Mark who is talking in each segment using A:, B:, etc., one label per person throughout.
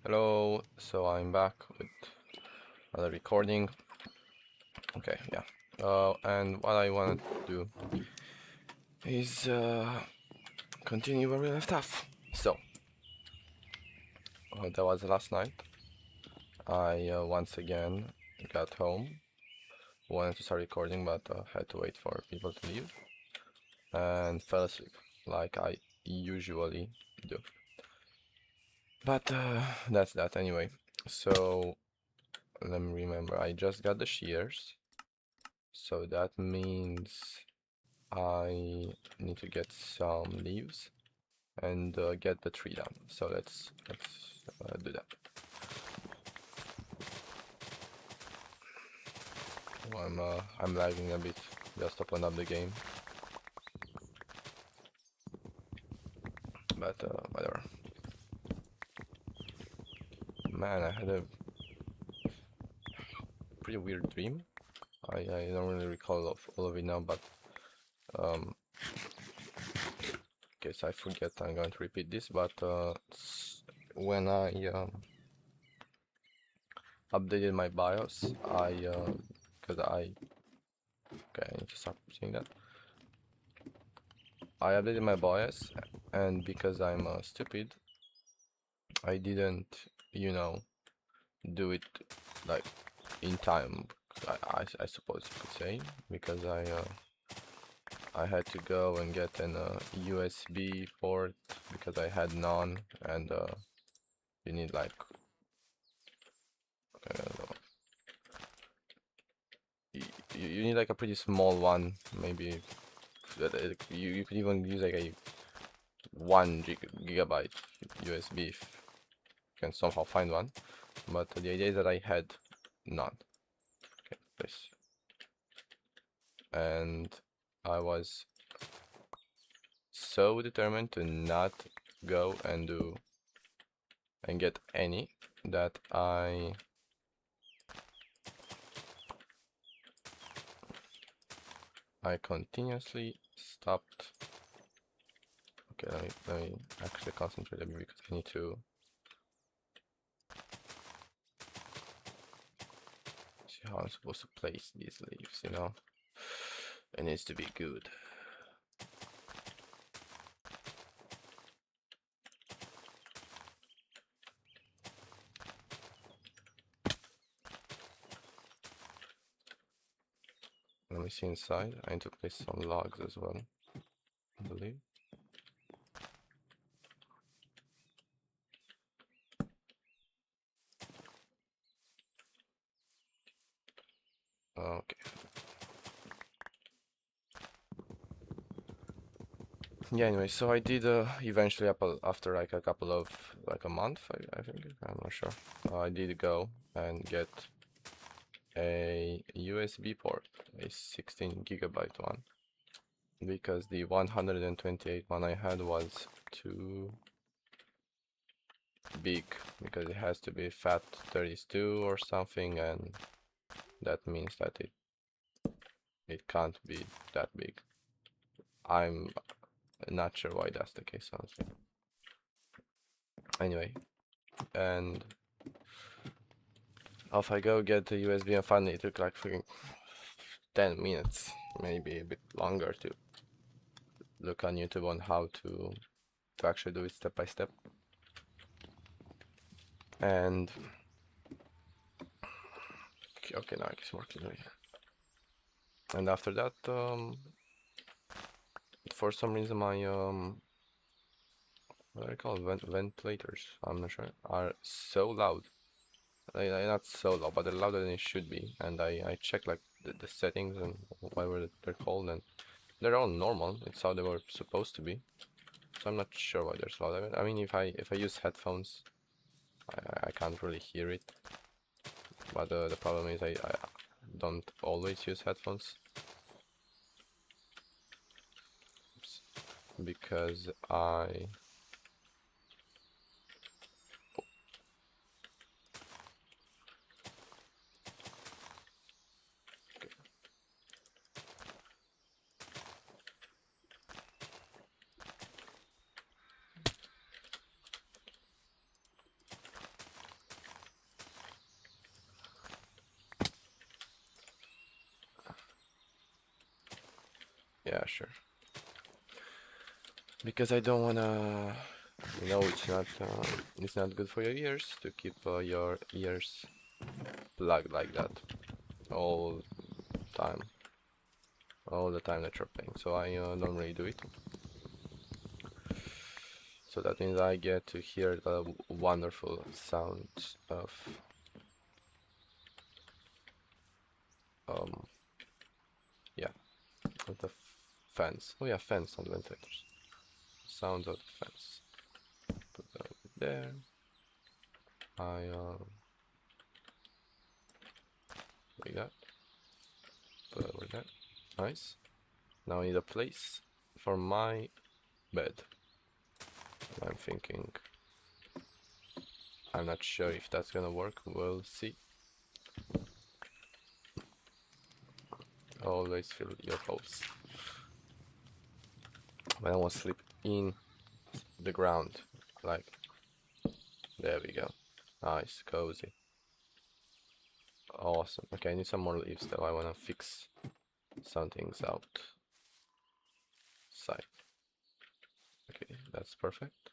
A: Hello, so I'm back with another recording. Okay, yeah. And what I wanted to do is continue where we left off. So, that was last night. I once again got home, wanted to start recording, but had to wait for people to leave, and fell asleep, like I usually do. But that's that anyway. So, let me remember, I just got the shears, so that means I need to get some leaves and get the tree down. So let's do that. I'm lagging a bit. Just open up the game, but whatever. Man, I had a pretty weird dream. I don't really recall all of it now, but um, in case I forget, I'm going to repeat this. But when I updated my BIOS, because okay, I need to stop saying that. I updated my BIOS, and because I'm stupid, I didn't, you know, do it like in time. I suppose you could say, because I had to go and get an USB port because I had none, and you need like I don't know, you need like a pretty small one, maybe you could even use like a 1 gigabyte USB if you can somehow find one. But the idea is that I had none. Okay, this. And I was so determined to not go and do and get any that I continuously stopped. Okay, let me actually concentrate a bit because I need to see how I'm supposed to place these leaves, you know? It needs to be good. Let me see inside. I need to place some logs as well, I believe. Okay. Yeah, anyway, so I did eventually after like a couple of like a month, I think, I'm not sure. I did go and get a USB port, a 16 gigabyte one, because the 128 one I had was too big, because it has to be FAT32 or something, and that means that it can't be that big. I'm not sure why that's the case, honestly. Anyway, and off I go, get the USB, and finally it took like freaking 10 minutes, maybe a bit longer, to look on YouTube on how to actually do it step by step. And okay, now I can more clearly. And after that, for some reason my what do I call it? Ventilators, I'm not sure, are so loud. They're not so loud, but they're louder than it should be. And I checked like the settings and whatever they're called, and they're all normal. It's how they were supposed to be. So I'm not sure why they're so loud. I mean, if I use headphones, I can't really hear it. But the problem is I don't always use headphones. Oops. Because I Yeah, sure. Because I don't wanna, it's not good for your ears to keep your ears plugged like that all time, all the time that you're playing. So I don't really do it. So that means I get to hear the wonderful sounds of um yeah, of the fans. Oh yeah, fans and ventilators. Sounds of the fans. Put that over there. I like that. Put it over there. Nice. Now I need a place for my bed. I'm thinking. I'm not sure if that's gonna work. We'll see. Always fill your holes. But I want to sleep in the ground. Like, there we go. Nice, cozy. Awesome. Okay, I need some more leaves though. I wanna fix some things out. Side. Okay, that's perfect.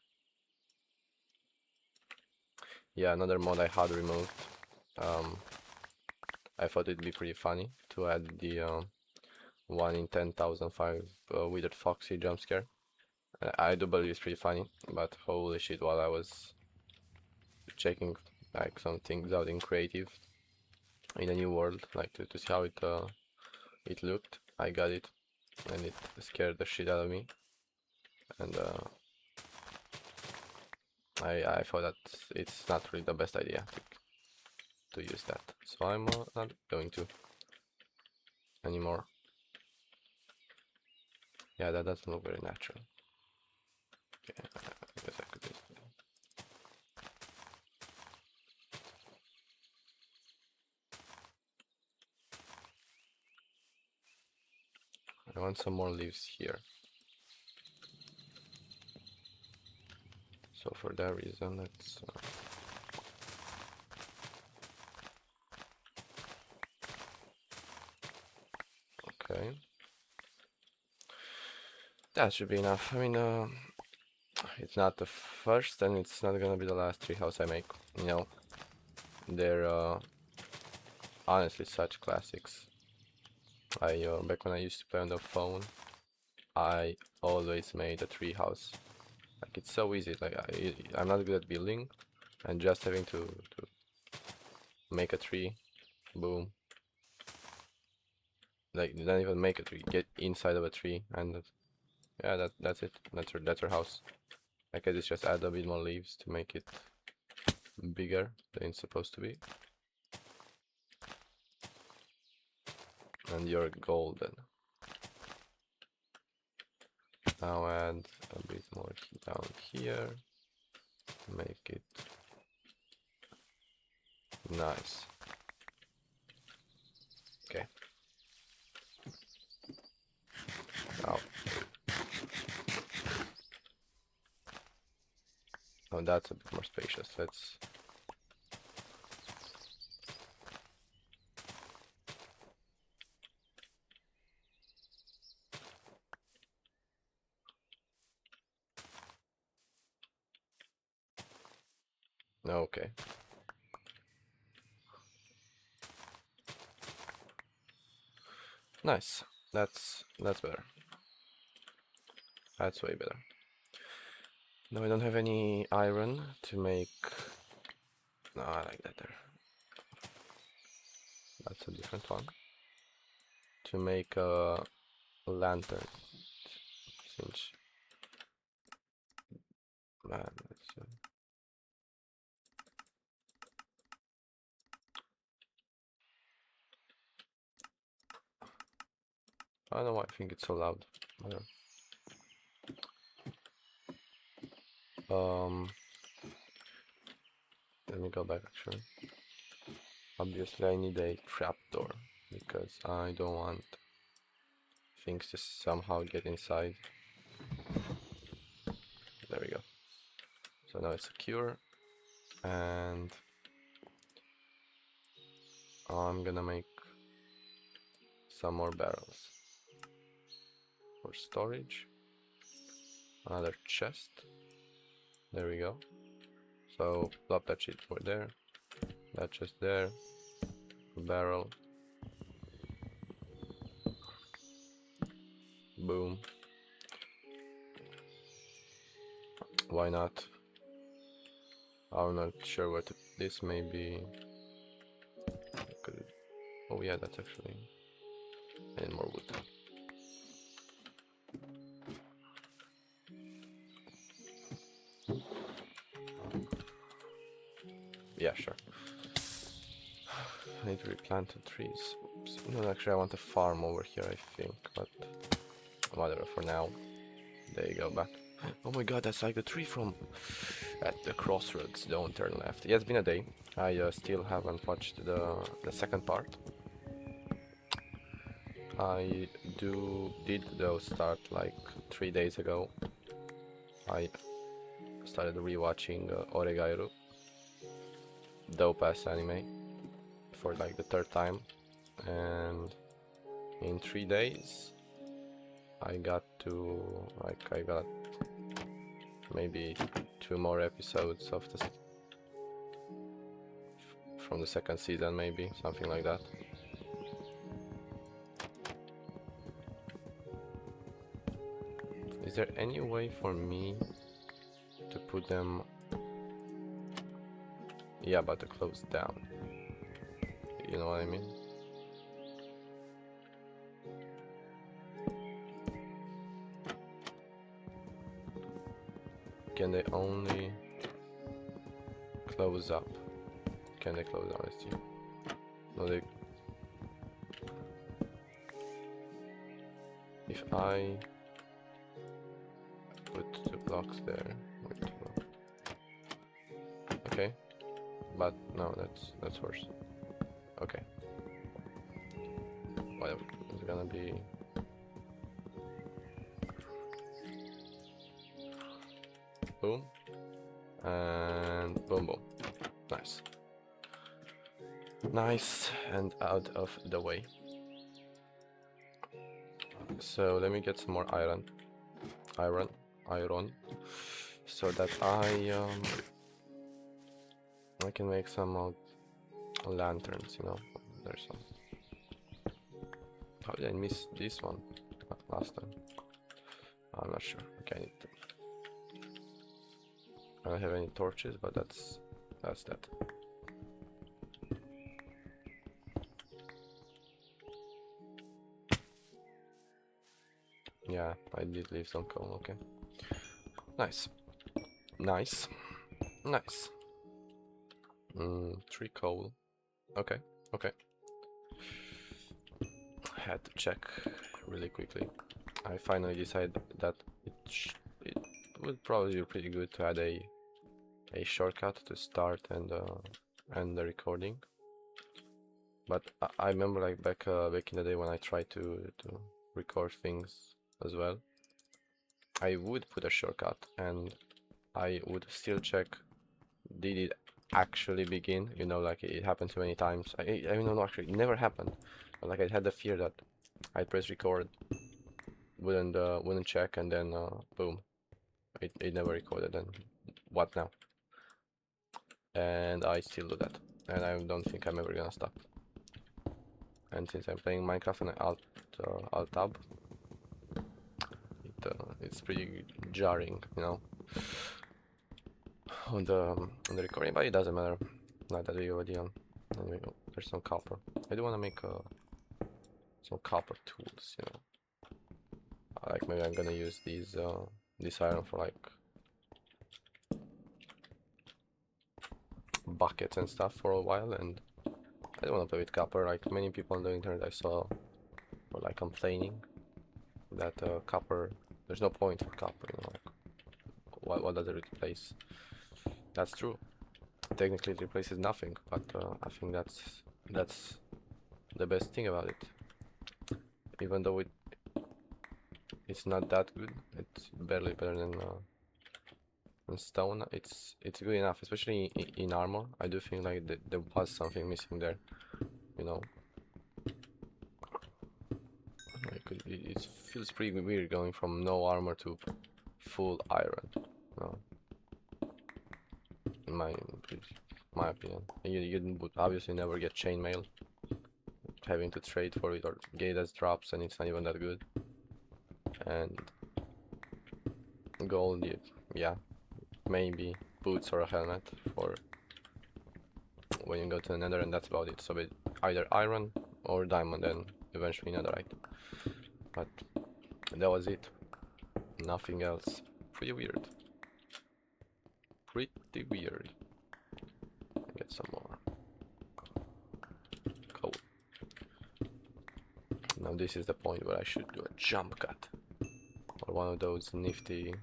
A: Yeah, another mod I had removed. Um, I thought it'd be pretty funny to add the 1 in 10,005 Withered Foxy jump scare. I do believe it's pretty funny, but holy shit, while I was checking like some things out in creative in a new world, like to see how it looked, I got it, and it scared the shit out of me, and I thought that it's not really the best idea to use that, so I'm not going to anymore. Yeah, that doesn't look very natural. Okay, I guess I could just. I want some more leaves here. So for that reason, let's. Okay. That should be enough. I mean, it's not the first, and it's not gonna be the last treehouse I make. You know, they're honestly such classics. I back when I used to play on the phone, I always made a treehouse. Like it's so easy. Like I'm not good at building, and just having to make a tree, boom. Like not even make a tree, get inside of a tree, and yeah, that's it. That's your house. I can just add a bit more leaves to make it bigger than it's supposed to be. And you're golden. Now add a bit more down here. Make it nice. Okay. Now. Oh, that's a bit more spacious. Let's. Okay. Nice. That's better. That's way better. No, I don't have any iron to make. No, I like that there. That's a different one. To make a lantern. Since man, I don't know why I think it's so loud. Um, let me go back actually. Obviously, I need a trapdoor because I don't want things to somehow get inside. There we go. So now it's secure, and I'm gonna make some more barrels. for storage. Another chest. There we go. So plop that shit for there. That chest there. Barrel. Boom. Why not? I'm not sure what this may be. Oh yeah, that's actually. And more wood. Yeah, sure. I need to replant the trees. Oops. No, actually I want a farm over here, I think, but whatever for now. There you go, back. Oh my god, that's like the tree from at the crossroads. Don't turn left. Yeah, it's been a day. I still haven't watched the second part. I did though start like 3 days ago. I started rewatching Oregairu, dope ass anime, for like the third time, and in 3 days I got maybe 2 more episodes of from the second season, maybe something like that. Is there any way for me to put them? Yeah, but to close down. You know what I mean? Can they only close up? Can they close down? Let's see. No, they. If I put 2 blocks there. Okay, but no, that's worse. Okay. Whatever. It's gonna be. Boom. And boom boom. Nice. Nice, and out of the way. So let me get some more iron, so that I can make some lanterns. You know, there's some. How did I miss this one last time? I'm not sure. Okay, I need to. I don't have any torches, but that's that. Yeah, I did leave some coal. Okay, nice. 3 coal. Okay. Had to check really quickly. I finally decided that it would probably be pretty good to add a shortcut to start and the recording. But I remember like back in the day when I tried to record things as well, I would put a shortcut and I would still check, did it actually begin? You know, like it happened too many times. I mean, no, actually, it never happened. But like I had the fear that I'd press record, wouldn't check, and then boom, it never recorded. And what now? And I still do that, and I don't think I'm ever gonna stop. And since I'm playing Minecraft and Alt Tab, it's pretty jarring, you know, on the recording, but it doesn't matter. Not that we already on. Anyway, there's some copper. I do want to make some copper tools, you know. Like maybe I'm gonna use these this iron for like buckets and stuff for a while, and I don't want to play with copper. Like many people on the internet I saw were like complaining that copper, there's no point for copper, you know, like what does it replace? That's true. Technically it replaces nothing, but I think that's the best thing about it. Even though it's not that good, it's barely better than stone. It's good enough, especially in armor. I do think like there was something missing there, you know. Like It feels pretty weird going from no armor to full iron. No, in my opinion. You would obviously never get chainmail. Having to trade for it or get it as drops, and it's not even that good. And gold, yeah, maybe boots or a helmet for when you go to the nether, and that's about it. So either iron or diamond and eventually netherite. But that was it. Nothing else. Pretty weird. Pretty weird. Get some more. Cool. Now this is the point where I should do a jump cut. Or one of those nifty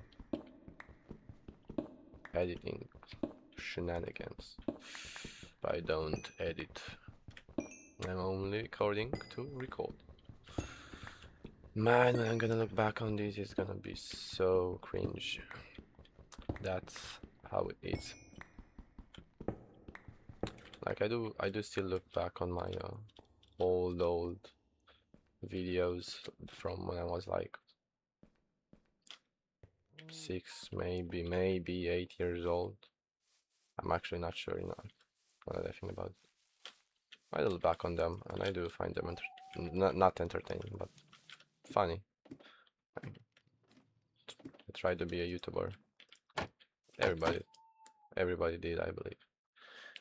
A: editing shenanigans. But I don't edit. I'm only recording to record. Man, when I'm gonna look back on this, it's gonna be so cringe. That's how it is. Like I do still look back on my old videos from when I was like 6, maybe 8 years old. I'm actually not sure, you know, what I think about it. I look back on them and I do find them not entertaining, but funny. I tried to be a YouTuber. Everybody did, I believe.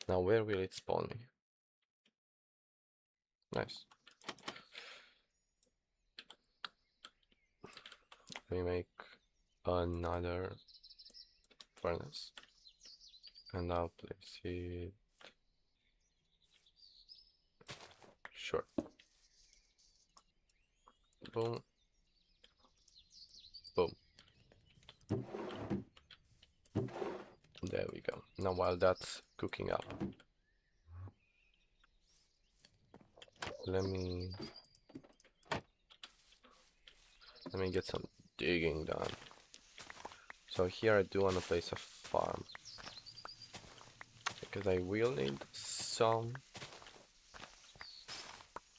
A: Now where will it spawn me? Nice. We make another furnace. And I'll place it. Sure. Boom. Boom. There we go. Now while that's cooking up, let me get some digging done. So here I do want to place a farm because I will need some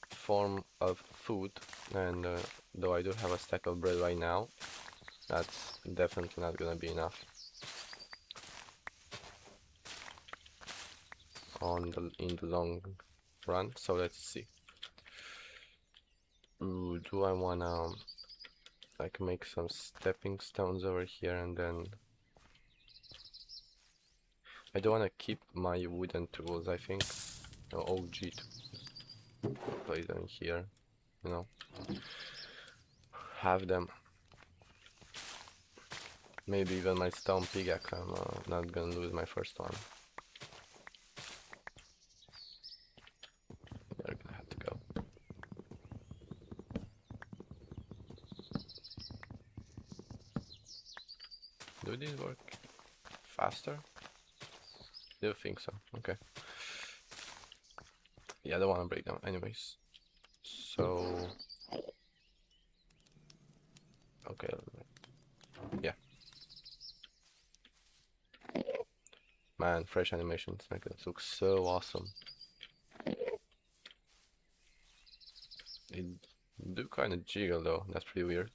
A: form of food, and though I do have a stack of bread right now, that's definitely not gonna be enough in the long run. So let's see. Ooh, do I wanna like make some stepping stones over here, and then I don't wanna keep my wooden tools, I think. No, OG tools. Place them here, you know. Have them. Maybe even my stone pickaxe, I'm not gonna lose my first one. They're gonna have to go. Do these work faster? Do think so, okay. Yeah, I don't wanna break them anyways. So okay, yeah. Man, fresh animations make this look so awesome. It do kind of jiggle though, that's pretty weird.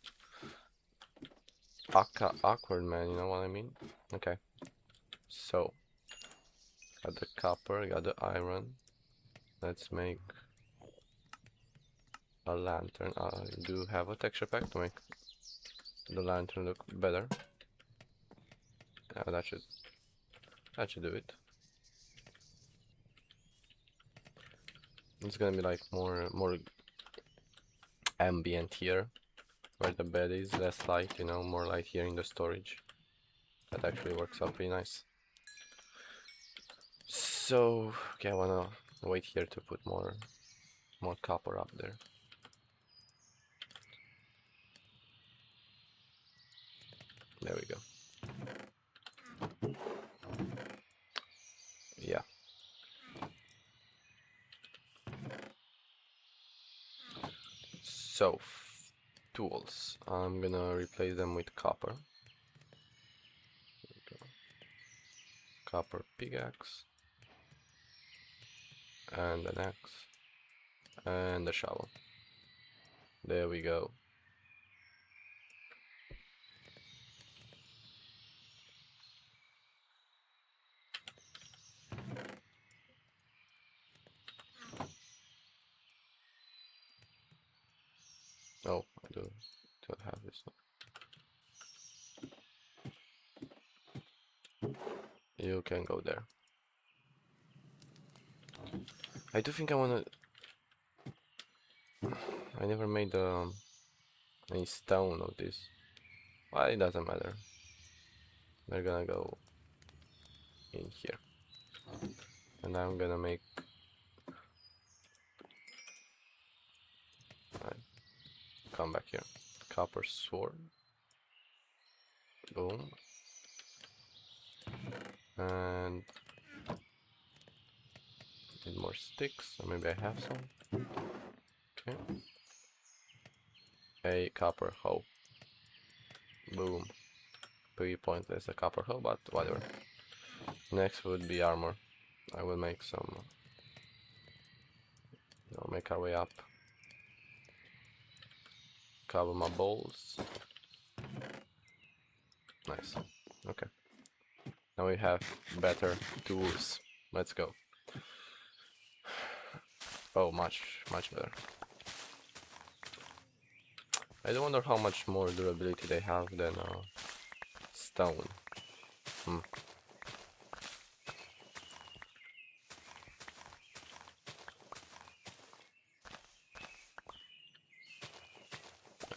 A: Awkward, man, you know what I mean? Okay. So, got the copper, got the iron. Let's make a lantern. I do have a texture pack to make the lantern look better. That should do it. It's gonna be like more ambient here, where the bed is, less light, you know, more light here in the storage. That actually works out pretty nice. So, okay, I wanna wait here to put more copper up there. There we go. Yeah. So, tools. I'm gonna replace them with copper. Copper pickaxe. And an axe. And a shovel. There we go. Oh, I don't have this one. You can go there. I do think I wanna. I never made any stone of this. Well, it doesn't matter. We're gonna go in here, and I'm gonna make. Come back here. Copper sword. Boom. And need more sticks, or maybe I have some. Okay. A copper hoe. Boom. Pretty pointless, a copper hoe, but whatever. Next would be armor. I will make some. Make our way up. Cover my balls. Nice. Okay. Now we have better tools. Let's go. Oh, much better. I do wonder how much more durability they have than stone.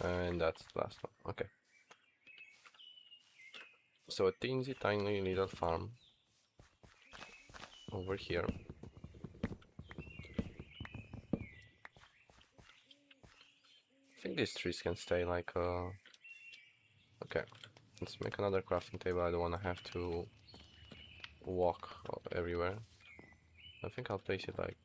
A: And that's the last one. Okay. So a teensy tiny little farm over here. I think these trees can stay like okay. Let's make another crafting table. I don't wanna have to walk everywhere. I think I'll place it like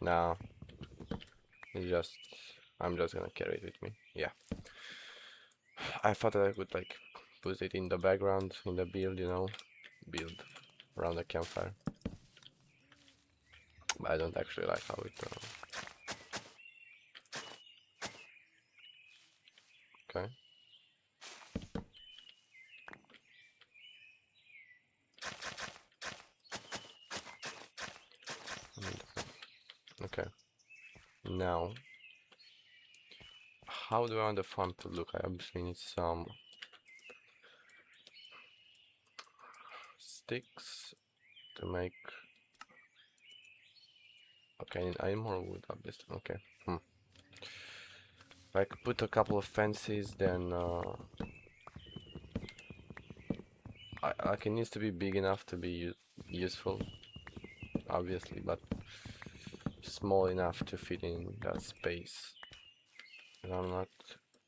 A: No. I'm just gonna carry it with me. Yeah. I thought that I could like put it in the background in the build, build around the campfire. But I don't actually like how it. Okay. Okay. Now, how do I want the farm to look? I obviously need some sticks to make. Okay, I need more wood, obviously. Okay. If I could put a couple of fences, then like it needs to be big enough to be useful, obviously, but small enough to fit in that space. And I'm not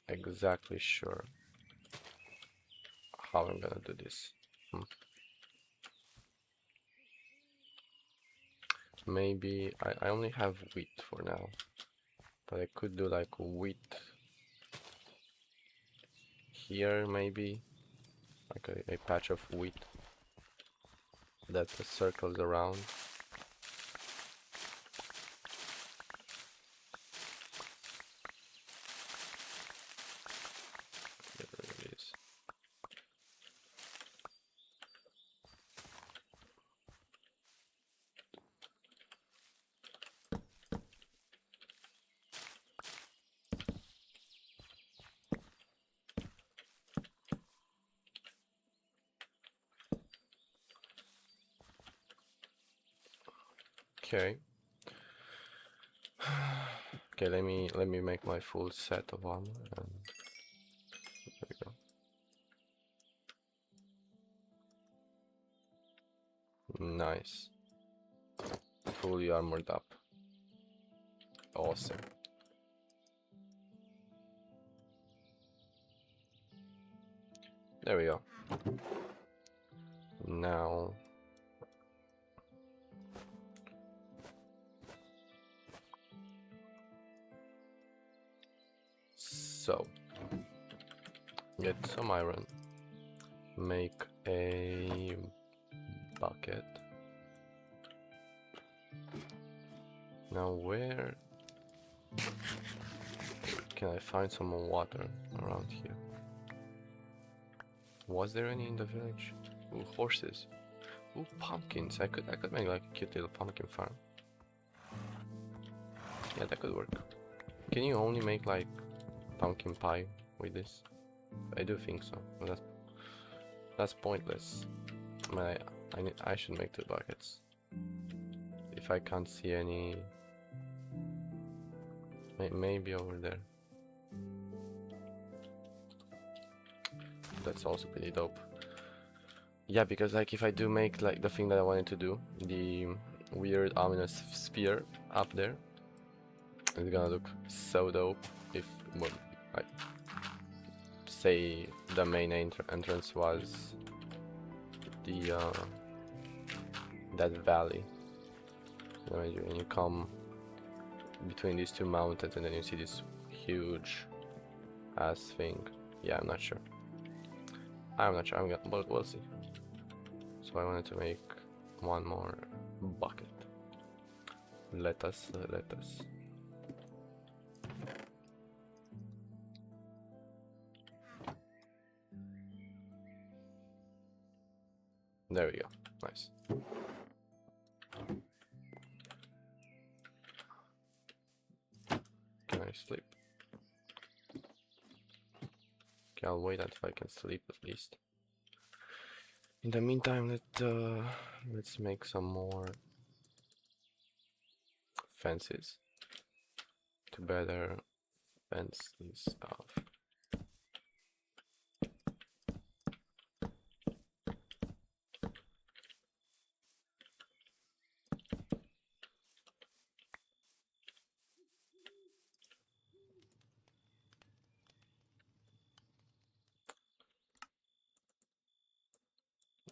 A: exactly sure how I'm gonna do this. Maybe I only have wheat for now, but I could do like wheat here, maybe like a patch of wheat that circles around. There it is. Okay. Okay, let me make my full set of armor, and there we go. Nice. Fully armored up. Awesome. There we go. Now so Get some iron. Make a bucket. Now where can I find some more water around here? Was there any in the village? Ooh, horses. Ooh, pumpkins. I could make like a cute little pumpkin farm. Yeah, that could work. Can you only make like pumpkin pie with this? I do think so. But that's pointless. I should make 2 buckets. If I can't see any, maybe over there. That's also pretty dope. Yeah, because like if I do make like the thing that I wanted to do, the weird ominous sphere up there, it's gonna look so dope if, well, like, say the main entrance was the that valley. When you come between these 2 mountains and then you see this huge ass thing. Yeah, I'm not sure. But we'll see. So I wanted to make 1 more bucket. Let us. There we go. Nice. Can I sleep? Okay, I'll wait until I can sleep at least. In the meantime, let's make some more fences to better fence this stuff.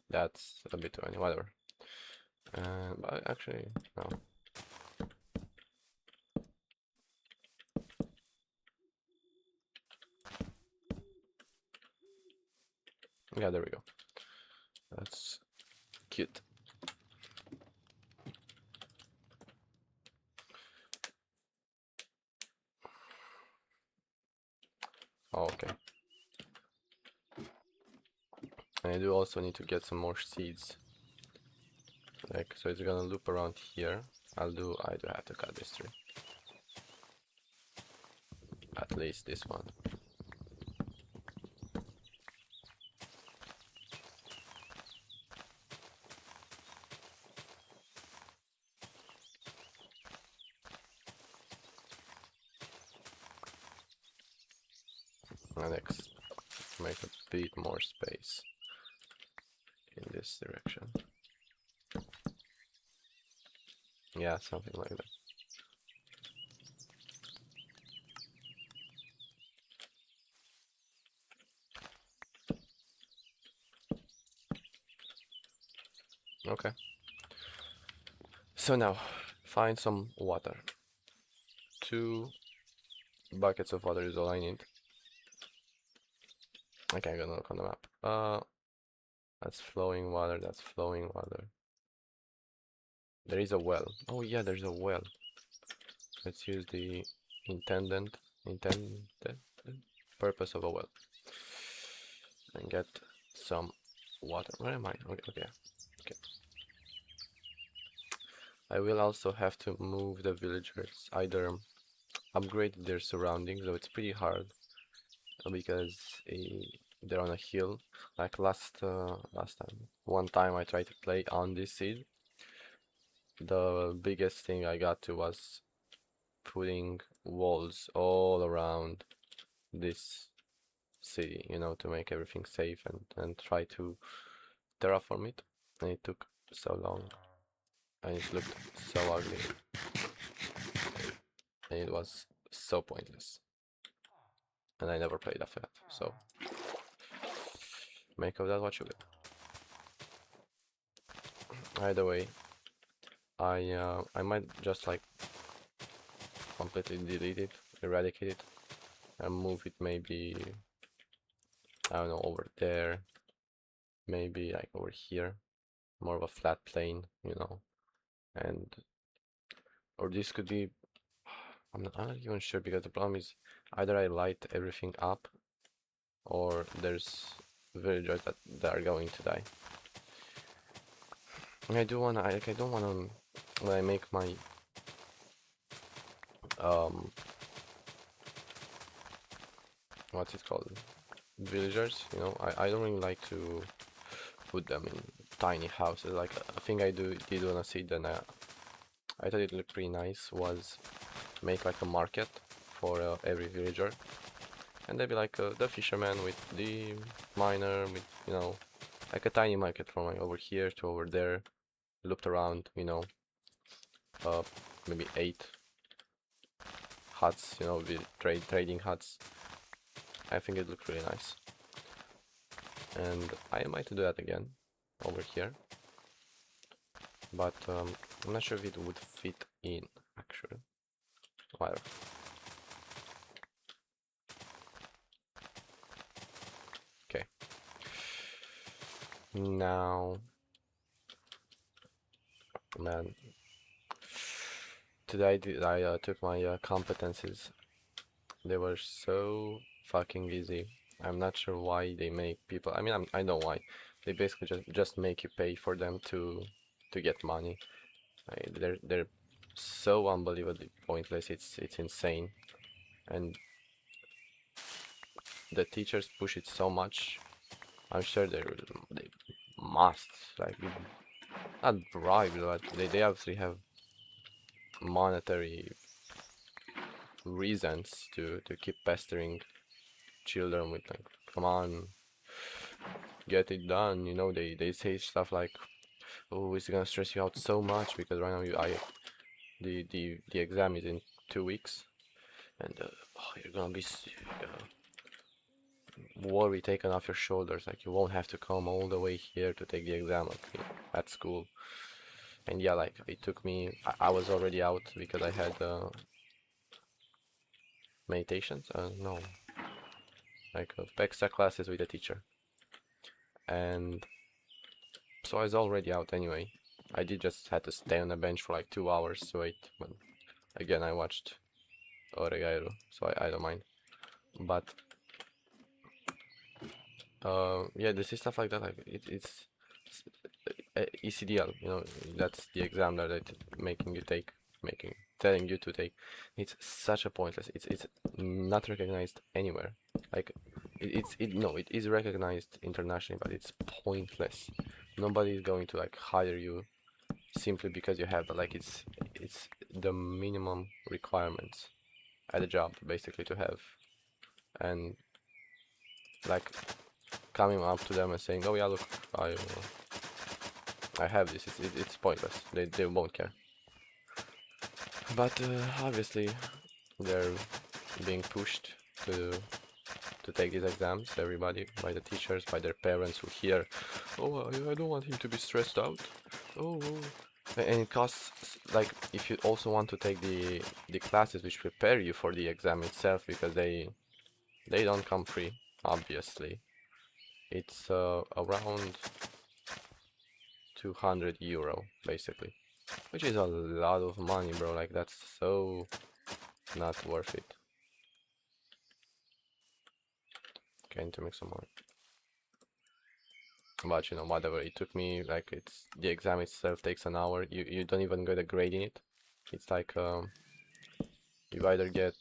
A: That's a bit too many, whatever. But actually, no. Yeah, there we go. That's cute. Oh, okay. And I do also need to get some more seeds. Like, so it's gonna loop around here. I do have to cut this tree. At least this one. And next, make a bit more space in this direction. Yeah, something like that. Okay. So now, find some water. 2 buckets of water is all I need. Okay, I'm gonna look on the map. That's flowing water, that's flowing water. There is a well. Oh yeah, there's a well. Let's use the intended purpose of a well. And get some water. Where am I? Okay. I will also have to move the villagers, either upgrade their surroundings, though it's pretty hard because they're on a hill. Like last time, one time I tried to play on this seed. The biggest thing I got to was putting walls all around this city, you know, to make everything safe and try to terraform it. And it took so long, and it looked so ugly, and it was so pointless. And I never played after that, so make of that what you will. Either way, I might just like completely delete it, eradicate it, and move it maybe I don't know, over there, maybe like over here, more of a flat plane, you know, and or this could be, I'm not even sure because the problem is either I light everything up or there's villagers that are going to die. I do wanna, I don't wanna, when I make my um what's it called, villagers, you know, I don't really like to put them in tiny houses. Like a thing I did wanna see, then I thought it looked pretty nice, was make like a market for every villager, and they'd be like the fisherman with the miner with, you know, like a tiny market from like over here to over there, looped around, you know, uh maybe 8 huts, you know, with trading huts. I think it looked really nice, and I might do that again over here, but I'm not sure if it would fit in actually. Whatever. Okay. Now, man, today I took my competencies. They were so fucking easy. I'm not sure why they make people. I mean, I know why. They basically just make you pay for them to get money. They're so unbelievably pointless. It's insane, and the teachers push it so much. I'm sure they must like be not bribed, but they obviously have monetary reasons to keep pestering children with like, come on, get it done. You know, they say stuff like, oh, it's gonna stress you out so much because right now the exam is in 2 weeks, and oh, you're gonna be worry taken off your shoulders. Like you won't have to come all the way here to take the exam like at school. And yeah, like it took me. I was already out because I had meditations. No, like extra classes with a teacher, and so I was already out anyway. I did just had to stay on the bench for like 2 hours to wait, but again I watched Oregairu, so I don't mind. But yeah, this is stuff like that. Like ECDL, you know, that's the exam that it's making you take, making telling you to take. It's such a pointless. It's not recognized anywhere. Like it is recognized internationally, but it's pointless. Nobody is going to like hire you simply because you have, but like it's the minimum requirements at a job basically to have, and like coming up to them and saying, oh yeah, look, I have this. It's pointless. They won't care. But obviously, they're being pushed to to take these exams. Everybody, by the teachers, by their parents who hear, oh, I don't want him to be stressed out. Oh, oh. And it costs like if you also want to take the classes which prepare you for the exam itself, because they don't come free. Obviously, it's around 200 € basically. Which is a lot of money, bro. Like, that's so not worth it. Okay, I need to make some more. But, you know, whatever. It took me, like, it's... The exam itself takes an hour. You don't even get a grade in it. It's like, you either get...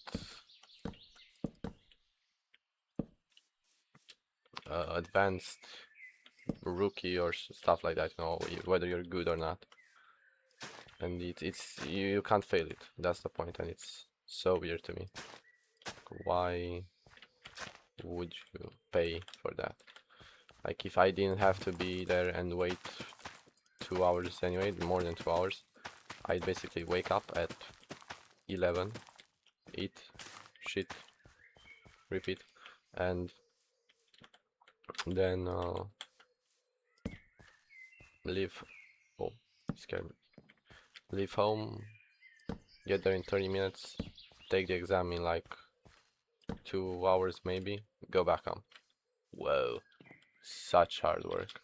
A: advanced rookie or stuff like that, you know, whether you're good or not. And you can't fail it. That's the point, and it's so weird to me. Why would you pay for that? Like, if I didn't have to be there and wait 2 hours anyway, more than 2 hours, I'd basically wake up at 11, eat, shit, repeat, and then leave. Oh, scared me. Leave home, get there in 30 minutes, take the exam in like 2 hours maybe, go back home. Whoa, such hard work.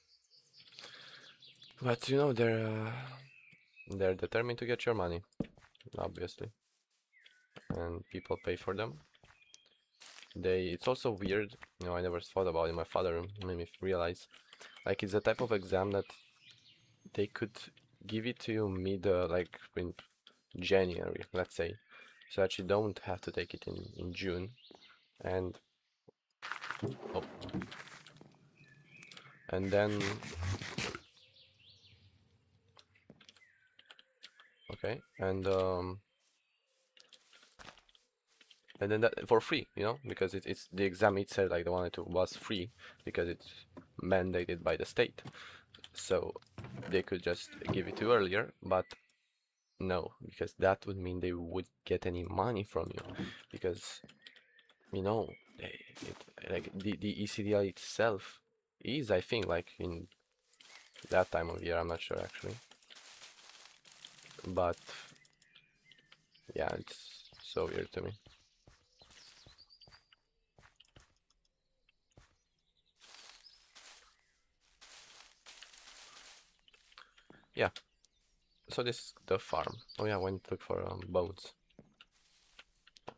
A: But you know, they're determined to get your money, obviously, and people pay for them. It's also weird, you know, I never thought about it. My father made me realize, like, it's a type of exam that they could give it to you mid, like in January, let's say, so that you don't have to take it in June. And oh, and then okay, and then that for free, you know, because it's the exam itself, like the one that was free because it's mandated by the state. So they could just give it to you earlier, but no, because that would mean they would get any money from you, because you know, like the ECDL itself is, I think, like in that time of year, I'm not sure actually, but yeah, it's so weird to me. Yeah, so this is the farm. Oh yeah, I went to look for bones.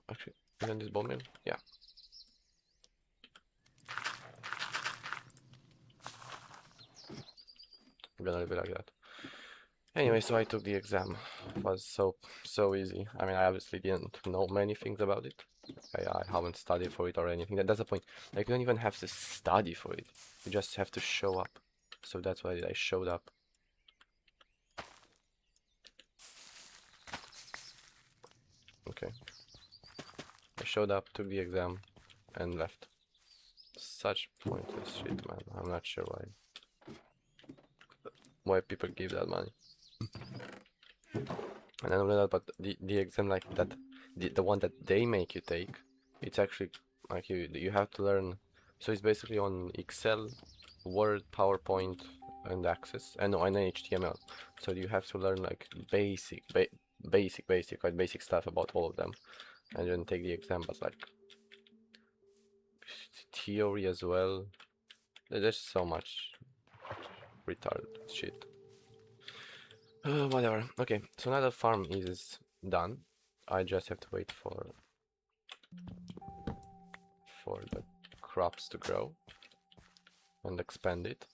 A: Actually, isn't this bone meal? Yeah. I'm gonna leave it like that. Anyway, so I took the exam. It was so easy. I mean, I obviously didn't know many things about it. I haven't studied for it or anything. That's the point. Like, you don't even have to study for it. You just have to show up. So that's why I showed up. Okay. I showed up, took the exam, and left. Such pointless shit, man. I'm not sure why people give that money. And not only that, but the exam like that, the one that they make you take, it's actually like you have to learn. So it's basically on Excel, Word, PowerPoint, and Access, and no, and HTML. So you have to learn like quite basic stuff about all of them, and then take the exam. But like theory as well. There's so much retarded shit. Whatever. Okay, so now the farm is done. I just have to wait for the crops to grow and expand it.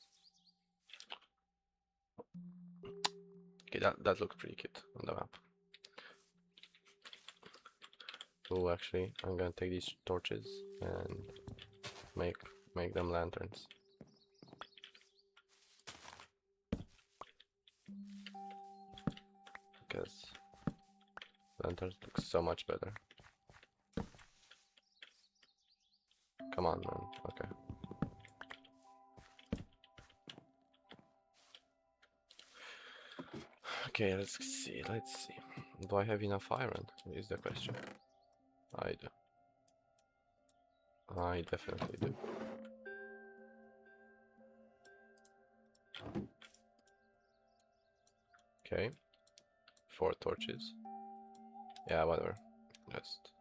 A: Okay, that looks pretty cute on the map. Oh, actually, I'm gonna take these torches and make them lanterns. Because lanterns look so much better. Come on, man. Okay. Okay, let's see. Do I have enough iron? Is the question. I do. I definitely do. Okay. 4 torches. Yeah, whatever. Just...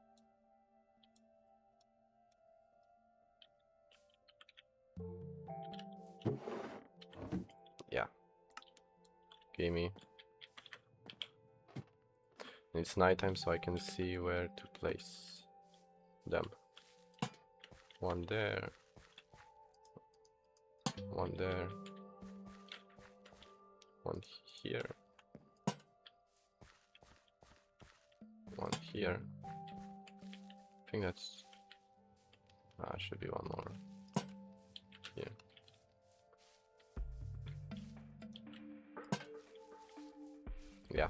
A: yeah. Gimme. It's nighttime, so I can see where to place them. One there. One there. One here. One here. I think that's... should be one more here. Yeah.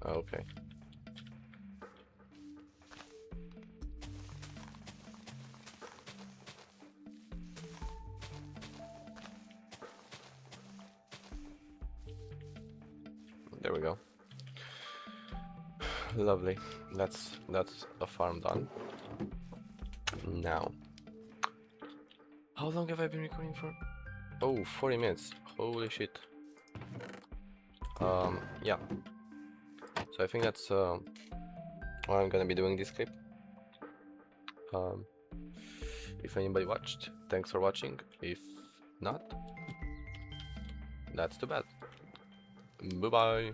A: Okay. There we go. Lovely. That's a farm done. Now, how long have I been recording for? Oh, 40 minutes. Holy shit. Yeah. So I think that's what I'm gonna be doing this clip. Um, if anybody watched, thanks for watching. If not, that's too bad. Bye bye.